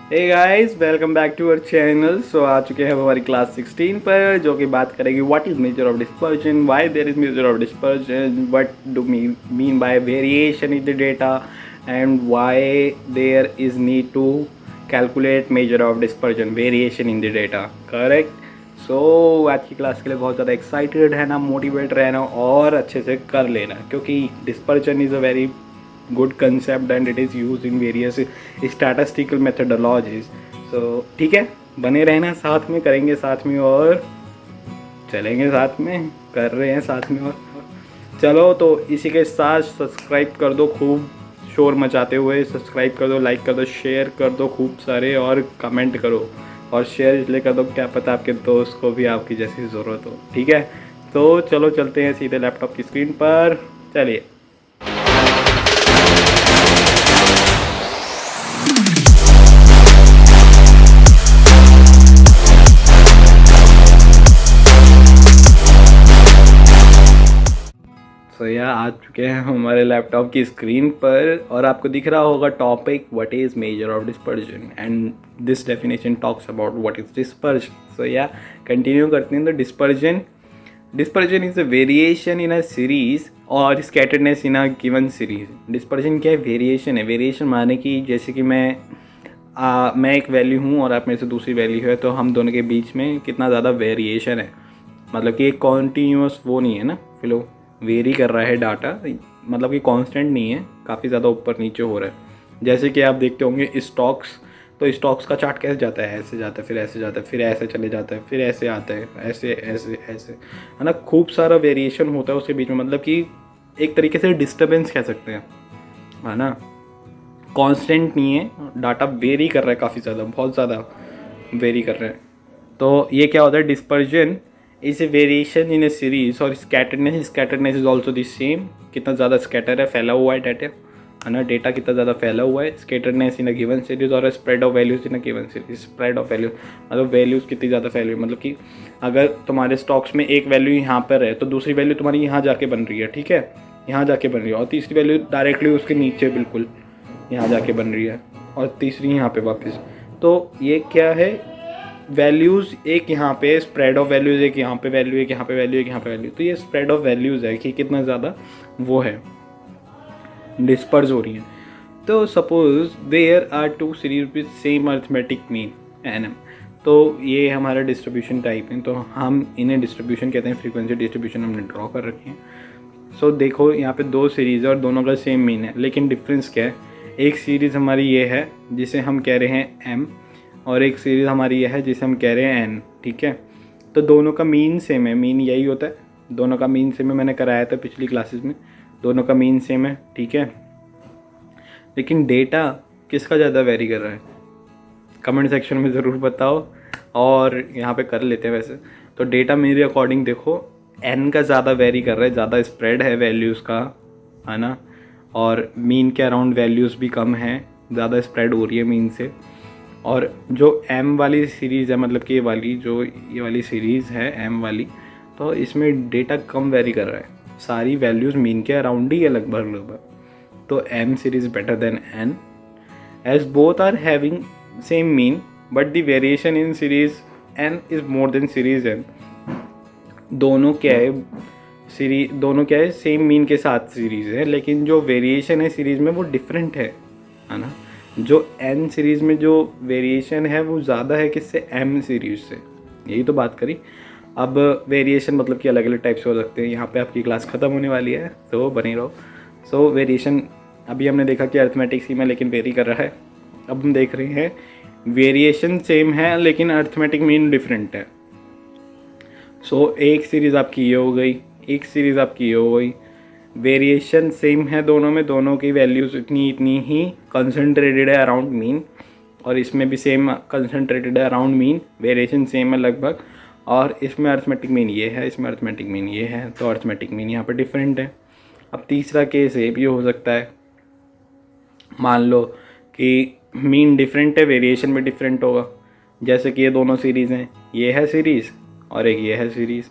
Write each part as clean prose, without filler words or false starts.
Hey guys, welcome back to our channel. So आ चुके हैं हमारी क्लास 16 पर, जो कि बात करेगी what is measure of dispersion, why there is measure of dispersion, what do mean by variation in the data and why there is need to calculate measure of dispersion variation in the data. Correct. So आज की class के लिए बहुत ज़्यादा excited है ना, motivate रहना और अच्छे से कर लेना, क्योंकि dispersion is a very good concept and it is used in various statistical methodologies. So ठीक है, बने रहना, साथ में करेंगे, साथ में और चलेंगे, साथ में कर रहे हैं, साथ में और चलो। तो इसी के साथ सब्सक्राइब कर दो, खूब शोर मचाते हुए सब्सक्राइब कर दो, लाइक कर दो, शेयर कर दो खूब सारे, और कमेंट करो। और शेयर इसलिए कर दो, क्या पता आपके दोस्त को भी आपकी जैसी ज़रूरत हो। ठीक है, तो चलो चलते हैं सीधे लैपटॉप की स्क्रीन पर। चलिए। सो यह आ चुके हैं हमारे लैपटॉप की स्क्रीन पर, और आपको दिख रहा होगा topic what is measure of dispersion and this definition talks about what is dispersion. So या कंटिन्यू करते हैं। तो dispersion is a variation in a series or scatteredness in a given series. Dispersion क्या है? वेरिएशन है। Variation माने कि जैसे कि मैं एक वैल्यू हूँ और आप मेरे से दूसरी वैल्यू है, तो हम दोनों के बीच में कितना ज़्यादा वेरिएशन है। मतलब कि एक कॉन्टीन्यूअस वो नहीं है ना, फ्लो वेरी कर रहा है डाटा, मतलब कि कांस्टेंट नहीं है, काफ़ी ज़्यादा ऊपर नीचे हो रहा है। जैसे कि आप देखते होंगे स्टॉक्स, तो स्टॉक्स का चार्ट कैसे जाता है? ऐसे जाता है, फिर ऐसे जाता है, फिर ऐसे चले जाता है, फिर ऐसे आता है, ऐसे ऐसे ऐसे, है ना। खूब सारा वेरिएशन होता है उसके बीच में, मतलब कि एक तरीके से डिस्टर्बेंस कह सकते हैं, है ना। कांस्टेंट नहीं है, डाटा वेरी कर रहा है, काफ़ी ज़्यादा, बहुत ज़्यादा वेरी कर रहा है। तो ये क्या होता है? Dispersion is a variation in A series. और स्कैटरनेस इज ऑल्सो द सेम। कितना ज़्यादा स्कैटर है, फैला हुआ है डाटा, है ना। डेटा कितना ज़्यादा फैला हुआ है, स्कैटरनेस इन अ गिवन सीरीज, और spread of values in a given series. Spread of value मतलब वैल्यूज़ कितनी ज़्यादा फैली हुई, मतलब कि अगर तुम्हारे स्टॉक्स में एक वैल्यू यहाँ पर है, तो दूसरी वैल्यू तुम्हारी यहाँ जाके बन रही है, ठीक है, यहाँ जाके बन रही है, और तीसरी वैल्यू डायरेक्टली उसके नीचे बिल्कुल यहाँ जाके बन रही है, और तीसरी यहाँ पे वापस। तो ये क्या है? वैल्यूज़ एक यहाँ पे, स्प्रेड ऑफ वैल्यूज़ एक यहाँ पे वैल्यू, एक यहाँ पे वैल्यू, एक यहाँ पे वैल्यू। तो ये स्प्रेड ऑफ वैल्यूज़ है कि कितना ज़्यादा वो है, डिस्पर्स हो रही है। तो suppose there are two series with same arithmetic mean N, तो ये हमारा डिस्ट्रीब्यूशन टाइप है, तो हम इन्हें डिस्ट्रीब्यूशन कहते हैं। फ्रीक्वेंसी डिस्ट्रीब्यूशन हमने ड्रॉ कर रखी है। सो देखो यहाँ पे दो सीरीज़ है और दोनों का सेम मीन है, लेकिन डिफरेंस क्या है? एक सीरीज़ हमारी ये है जिसे हम कह रहे हैं एम, और एक सीरीज़ हमारी ये है जिसे हम कह रहे हैं एन, ठीक है। तो दोनों का मीन सेम है, मीन यही होता है, दोनों का मीन सेम है, मैंने कराया था पिछली क्लासेस में, दोनों का मीन सेम है, ठीक है। लेकिन डेटा किसका ज़्यादा वेरी कर रहा है? कमेंट सेक्शन में ज़रूर बताओ, और यहाँ पे कर लेते हैं वैसे। तो डेटा मेरे अकॉर्डिंग देखो एन का ज़्यादा वेरी कर रहा है, ज़्यादा स्प्रेड है वैल्यूज़ का, है ना। और मीन के अराउंड वैल्यूज़ भी कम है, ज़्यादा स्प्रेड हो रही है मीन से। और जो एम वाली सीरीज़ है, मतलब कि ये वाली सीरीज़ है एम वाली, तो इसमें डेटा कम वेरी कर रहा है, सारी वैल्यूज़ मीन के अराउंड ही है लगभग। तो M series better than N, as both are having same mean, but the variation in series N is more than series N. दोनों क्या है? सेम मीन के साथ सीरीज़ है, लेकिन जो वेरिएशन है सीरीज़ में वो डिफरेंट है ना। जो एन सीरीज़ में जो वेरिएशन है वो ज़्यादा है किससे? एम सीरीज़ से। यही तो बात करी। अब वेरिएशन मतलब कि अलग अलग टाइप से हो सकते हैं। यहाँ पे आपकी क्लास ख़त्म होने वाली है, तो बने रहो। सो वेरिएशन अभी हमने देखा कि अर्थमेटिक सेम है लेकिन वेरी कर रहा है। अब हम देख रहे हैं वेरिएशन सेम है लेकिन अर्थमेटिक मीन डिफरेंट है। सो एक सीरीज़ आपकी ये हो गई, एक सीरीज़ आपकी ये हो गई। वेरिएशन सेम है दोनों में, दोनों की वैल्यूज़ इतनी ही कंसंट्रेटेड है अराउंड मीन, और इसमें भी सेम कंसंट्रेटेड है अराउंड मीन। वेरिएशन सेम है लगभग, और इसमें अर्थमेटिक मीन ये है, इसमें अर्थमेटिक मीन ये है, तो अर्थमेटिक मीन यहाँ पर डिफरेंट है। अब तीसरा केस ये भी हो सकता है, मान लो कि मीन डिफरेंट है, वेरिएशन भी डिफरेंट होगा। जैसे कि ये दोनों सीरीज़ हैं, ये है सीरीज़ और एक ये है सीरीज़।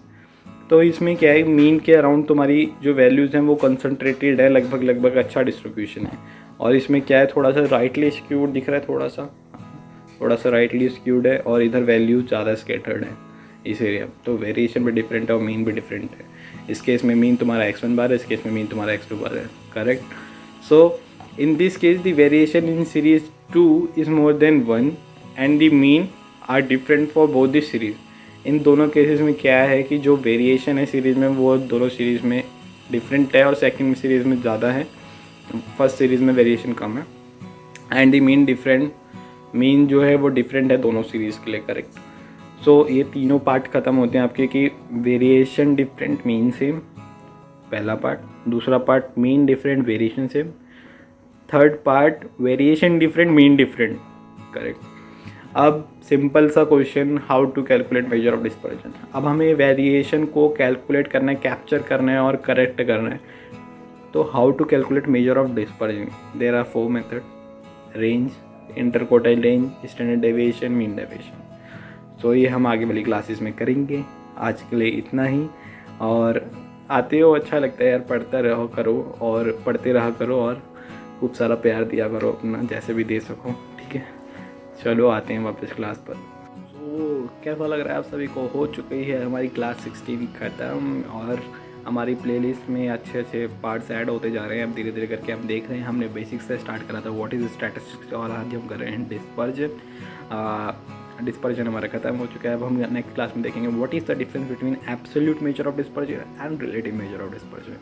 तो इसमें क्या है? मीन के अराउंड तुम्हारी जो वैल्यूज़ हैं वो कंसंट्रेटेड है, लगभग अच्छा डिस्ट्रीब्यूशन है। और इसमें क्या है? थोड़ा सा राइटली स्क्यूड दिख रहा है, थोड़ा सा थोड़ा सा राइटली स्क्यूड है और इधर वैल्यू ज़्यादा स्कैटर्ड है इस एरिया। तो वेरिएशन भी डिफरेंट है और मीन भी डिफरेंट है। इस केस में मीन तुम्हारा x1 बार है, इस केस में मीन तुम्हारा x2 बार है, correct. So in this case the variation in series 2 is more than 1 and the mean are different for both this series. इन दोनों केसेस में क्या है कि जो वेरिएशन है सीरीज़ में वो दोनों सीरीज़ में डिफरेंट है और सेकंड सीरीज़ में ज़्यादा है, फर्स्ट सीरीज़ में वेरिएशन कम है। And the mean different, mean जो है वो डिफरेंट है दोनों सीरीज़ के लिए, करेक्ट। सो ये तीनों पार्ट ख़त्म होते हैं आपके कि वेरिएशन डिफरेंट मीन सेम, पहला पार्ट। दूसरा part mean different variation same. Third part variation different mean different, correct. अब सिंपल सा question, how to calculate measure of dispersion. अब हमें वेरिएशन को कैलकुलेट करना है, कैप्चर करना है और करेक्ट करना है। तो how to calculate measure of dispersion, there are 4 method: range, interquartile range, standard deviation, mean deviation. So ये हम आगे वाली क्लासेस में करेंगे। आज के लिए इतना ही। और आते हो अच्छा लगता है यार, पढ़ते रहो करो और पढ़ते रहा करो और खूब सारा प्यार दिया करो अपना, जैसे भी दे सको, ठीक है। चलो आते हैं वापस क्लास पर। तो कैसा लग रहा है आप सभी को? हो चुकी है हमारी क्लास 16 ख़त्म और हमारी प्लेलिस्ट में अच्छे अच्छे पार्ट्स ऐड होते जा रहे हैं। अब धीरे धीरे करके हम देख रहे हैं। हमने बेसिक्स से स्टार्ट करा था, व्हाट इज़ स्टैटिस्टिक्स, और आज हम कर रहे हैं डिस्पर्जन। डिस्पर्जन हमारा खत्म हो चुका है। अब हम नेक्स्ट क्लास में देखेंगे what is the difference between absolute measure of dispersion and relative measure of dispersion.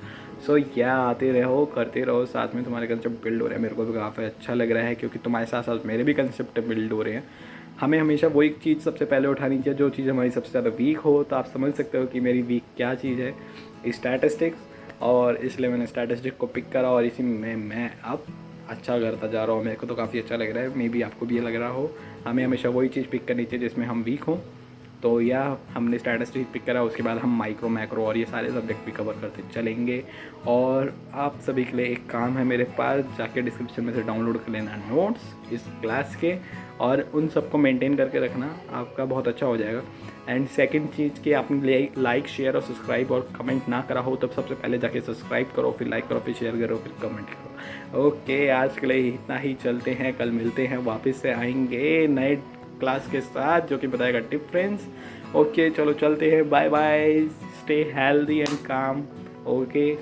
So क्या आते रहो, करते रहो, साथ में तुम्हारे कंसेप्ट बिल्ड हो रहे हैं। मेरे को भी काफ़ी अच्छा लग रहा है क्योंकि तुम्हारे साथ साथ मेरे भी कंसेप्ट बिल्ड हो रहे हैं। हमें हमेशा वही चीज़ सबसे पहले उठानी चाहिए जो चीज़ हमारी सबसे ज़्यादा वीक हो। तो आप समझ सकते हो कि मेरी वीक क्या चीज़ है, स्टैटिस्टिक्स, और इसलिए मैंने स्टैटिस्टिक्स को पिक करा और इसी में मैं अब अच्छा करता जा रहा हूँ। मेरे को तो काफ़ी अच्छा लग रहा है, मे बी आपको भी ये लग रहा हो। हमें हमेशा वही चीज़ पिक करनी चाहिए जिसमें हम वीक हों। तो या हमने स्टैटिस्टिक्स पिक करा, उसके बाद हम माइक्रो मैक्रो और ये सारे सब्जेक्ट भी कवर करते चलेंगे। और आप सभी के लिए एक काम है मेरे पास, जाके डिस्क्रिप्शन में से डाउनलोड कर लेना नोट्स इस क्लास के और उन सबको मेंटेन करके रखना, आपका बहुत अच्छा हो जाएगा। एंड सेकंड चीज़ कि आपने लाइक शेयर और सब्सक्राइब और कमेंट ना करा हो, तब सबसे पहले जाके सब्सक्राइब करो, फिर लाइक करो, फिर शेयर करो, फिर कमेंट करो। ओके, आज के लिए इतना ही। चलते हैं, कल मिलते हैं, वापस से आएंगे नए क्लास के साथ जो कि बताएगा डिफरेंस। ओके चलो चलते हैं, bye bye, stay healthy and calm. Okay,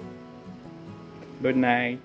good night.